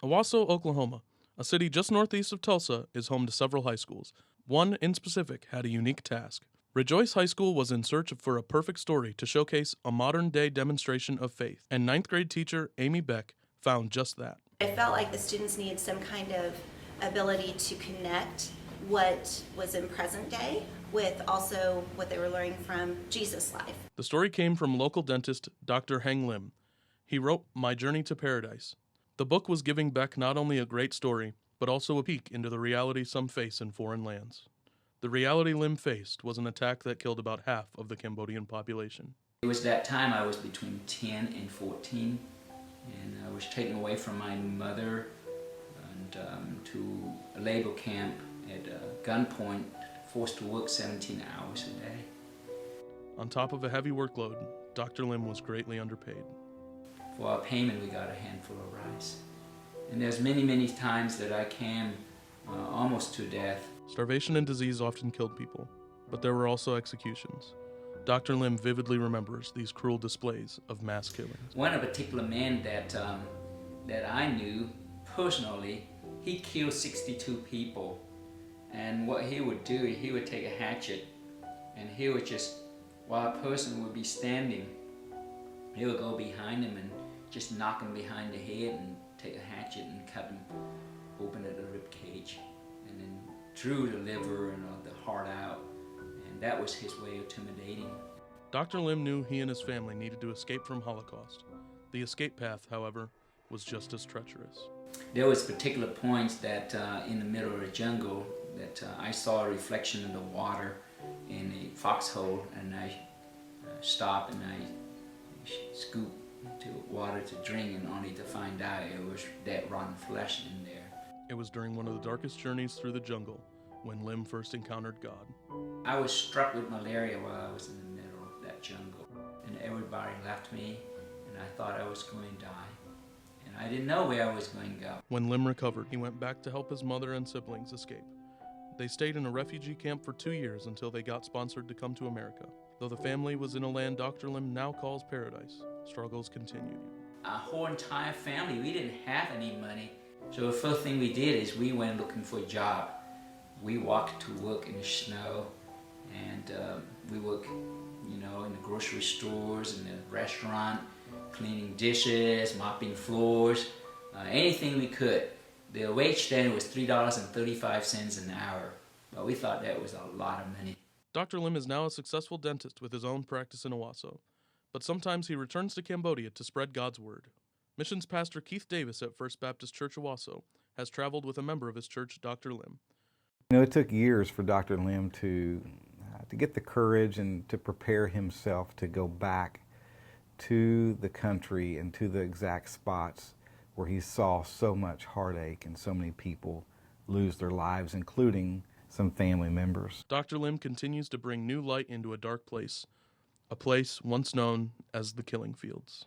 Owasso, Oklahoma, a city just northeast of Tulsa, is home to several high schools. One in specific had a unique task. Rejoice High School was in search for a perfect story to showcase a modern-day demonstration of faith, and ninth grade teacher Amy Beck found just that. I felt like the students needed some kind of ability to connect what was in present day with also what they were learning from Jesus' life. The story came from local dentist Dr. Heng Lim. He wrote My Journey to Paradise. The book was giving Beck not only a great story, but also a peek into the reality some face in foreign lands. The reality Lim faced was an attack that killed about half of the Cambodian population. It was that time I was between 10 and 14, and I was taken away from my mother and to a labor camp at gunpoint, forced to work 17 hours a day. On top of a heavy workload, Dr. Lim was greatly underpaid. For our payment, we got a handful of rice. And there's many times that I came almost to death. Starvation and disease often killed people, but there were also executions. Dr. Lim vividly remembers these cruel displays of mass killings. One particular man that I knew personally, he killed 62 people. And what he would do, he would take a hatchet and he would just, while a person would be standing, he would go behind him and just knock him behind the head and take a hatchet and cut him open at the rib cage and then drew the liver and the heart out. And that was his way of intimidating. Dr. Lim knew he and his family needed to escape from Holocaust. The escape path, however, was just as treacherous. There was particular points that in the middle of the jungle that I saw a reflection in the water in a foxhole, and I stopped and I scooped to water to drink, and only to find out it was dead rotten flesh in there. It was during one of the darkest journeys through the jungle when Lim first encountered God. I was struck with malaria while I was in the middle of that jungle, and everybody left me, and I thought I was going to die. And I didn't know where I was going to go. When Lim recovered, he went back to help his mother and siblings escape. They stayed in a refugee camp for 2 years until they got sponsored to come to America. Though the family was in a land Dr. Lim now calls paradise, struggles continued. Our whole entire family, we didn't have any money. So the first thing we did is we went looking for a job. We walked to work in the snow, and we worked, in the grocery stores, in the restaurant, cleaning dishes, mopping floors, anything we could. The wage then was $3.35 an hour, but we thought that was a lot of money. Dr. Lim is now a successful dentist with his own practice in Owasso, but sometimes he returns to Cambodia to spread God's word. Missions pastor Keith Davis at First Baptist Church Owasso has traveled with a member of his church, Dr. Lim. It took years for Dr. Lim to get the courage and to prepare himself to go back to the country and to the exact spots where he saw so much heartache and so many people lose their lives, including some family members. Dr. Lim continues to bring new light into a dark place, a place once known as the killing fields.